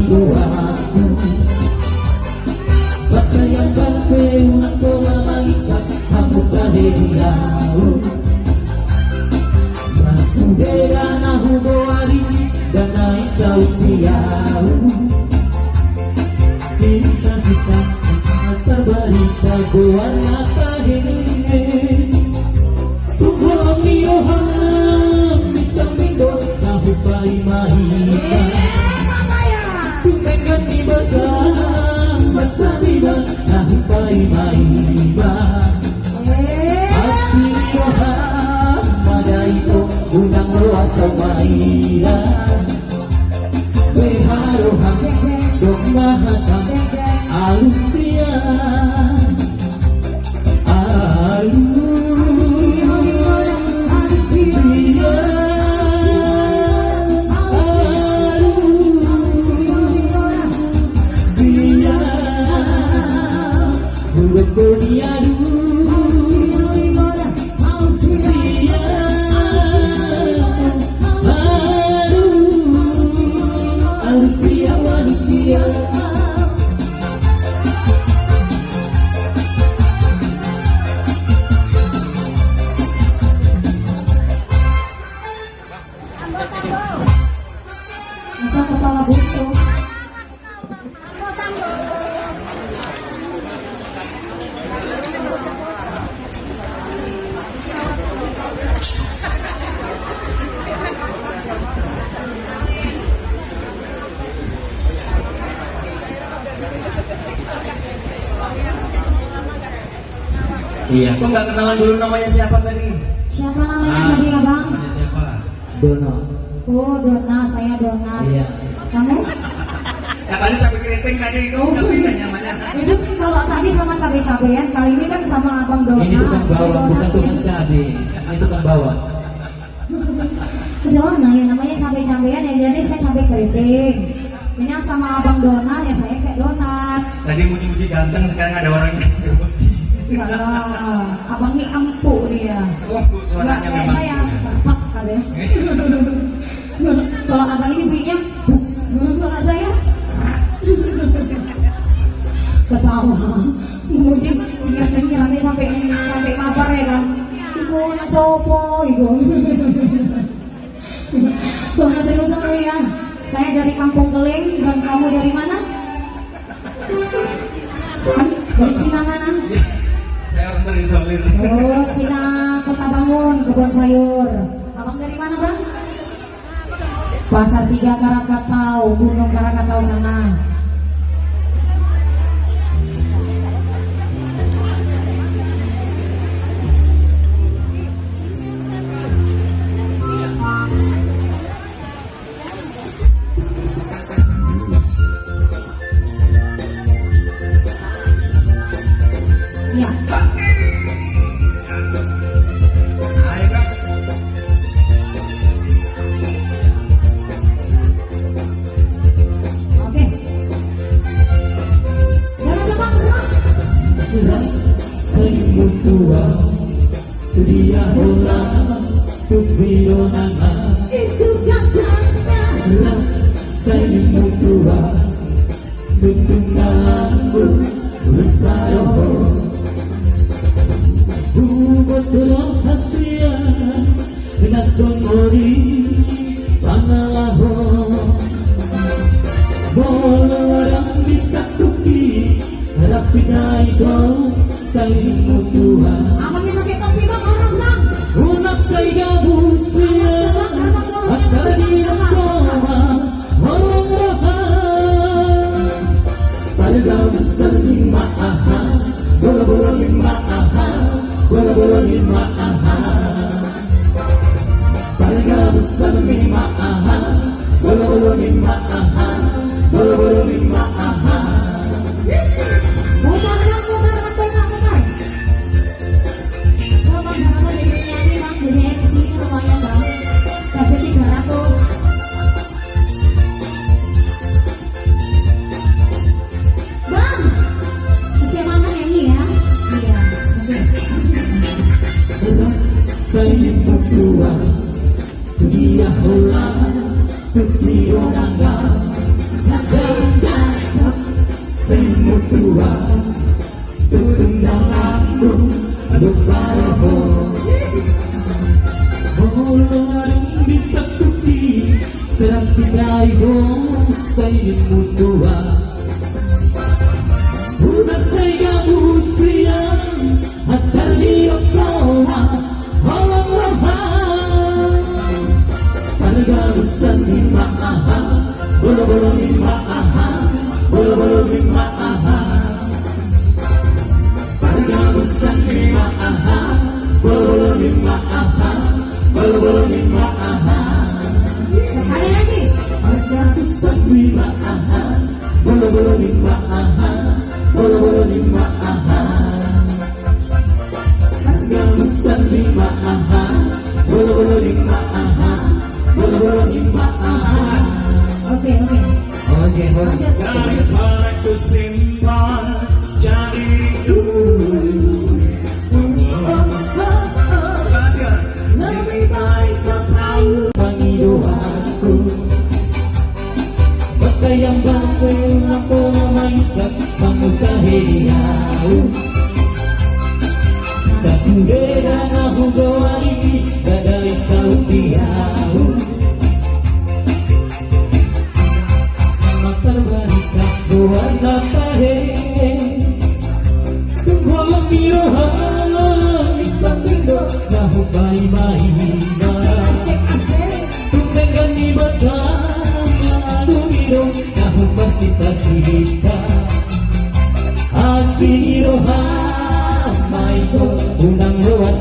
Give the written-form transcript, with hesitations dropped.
dua pasayang kape unako mamaisak hamuk kahediau sa sundera na humoari danay sa utiau kita sisa matabarita goan na kahene tuwang iyohan isang minggo na hupay mahita tumengan di basa nila na hupay mahita asing kohan maday ko unang roa sa mahira beharohan dok mahatang alusia kepala busuk. Iya, kok nggak kenalan dulu namanya siapa tadi? Siapa namanya tadi ya bang? Namanya siapa? Dona. Oh Dona, saya Dona. Iya. Kamu? Katanya cabai keriting tadi itu nggak beda namanya. Itu kalau tadi sama cabai-cabean, kali ini kan sama abang Dona. Ini tukang bawang, bukan tukang cabai. Ini tukang bawang. Jangan ya, namanya cabai-cabean ya, jadi saya cabai keriting. Ini yang sama abang Dona ya, saya kayak donat. Tadi muji-muji ganteng, sekarang ada orangnya. Enggak lah, abang ini empuk nih ya. Oh, suaranya kayak memang. saya terpak kali ya. Kalau abang ini bunyinya, kalau saya ketawa. Kemudian cengir-cengir nanti sampai kabar ya kan. Ibu nak sopo, ibu. Soalnya terus ya. Saya dari Kampung Keling dan kamu dari mana? Dari Cina mana? Saya orang dari Solir. Oh, Cina Kota Bangun, kebun sayur. Abang dari mana bang? Pasar 3 Karakatau, Gunung Karakatau sana. Ya. Oke. Jangan tebak semua. Saimu tua dia bola kusionana Itu katanya. Saimu tua Betunggalambu Berparoho Bumotulong hasia Nasongori Pangalaho Bolo orang bisa kuki Rapi na ito Saimu tua Abangnya pakai topi bang, orang bang. Una say gabusia Akadina koma Orang Pada besar lima aha Bola-bola lima aha Bola-bola lima aha Pada besar lima aha Bola-bola lima aha Bola-bola lima aha Putar bang, putar bang, putar. Coba bang, apa jadi nyanyi bang, jadi MC rumahnya bang. mutua turun dalammu berbaro Orang bisa tuti serang tinggai saya mutua Udah saya usia Atar hidup kawa Harga besar lima aha Bolo-bolo lima aha Bolo-bolo lima aha Harga besar lima aha Bolo-bolo lima aha Bolo-bolo lima aha Sekali lagi. Harga besar lima aha Bolo-bolo lima aha Bolo-bolo lima aha Harga besar lima aha Bolo-bolo lima aha Bolo-bolo lima aha Oke. Oke, Lanjut. daripada ku simpan jadi dulu. Lebih baik kau tahu panggilanku Masa yang bangku Lampu maisak Mamuka hediau Sa sundera na hugawari Dadali sa upiau Matarbarika Buwana pahe Sungguh mirohan Isang lindo Na hubay-bay na Tunggangan ni Basama Lumino Na hubasita-sita Asinirohan May ko unang luwas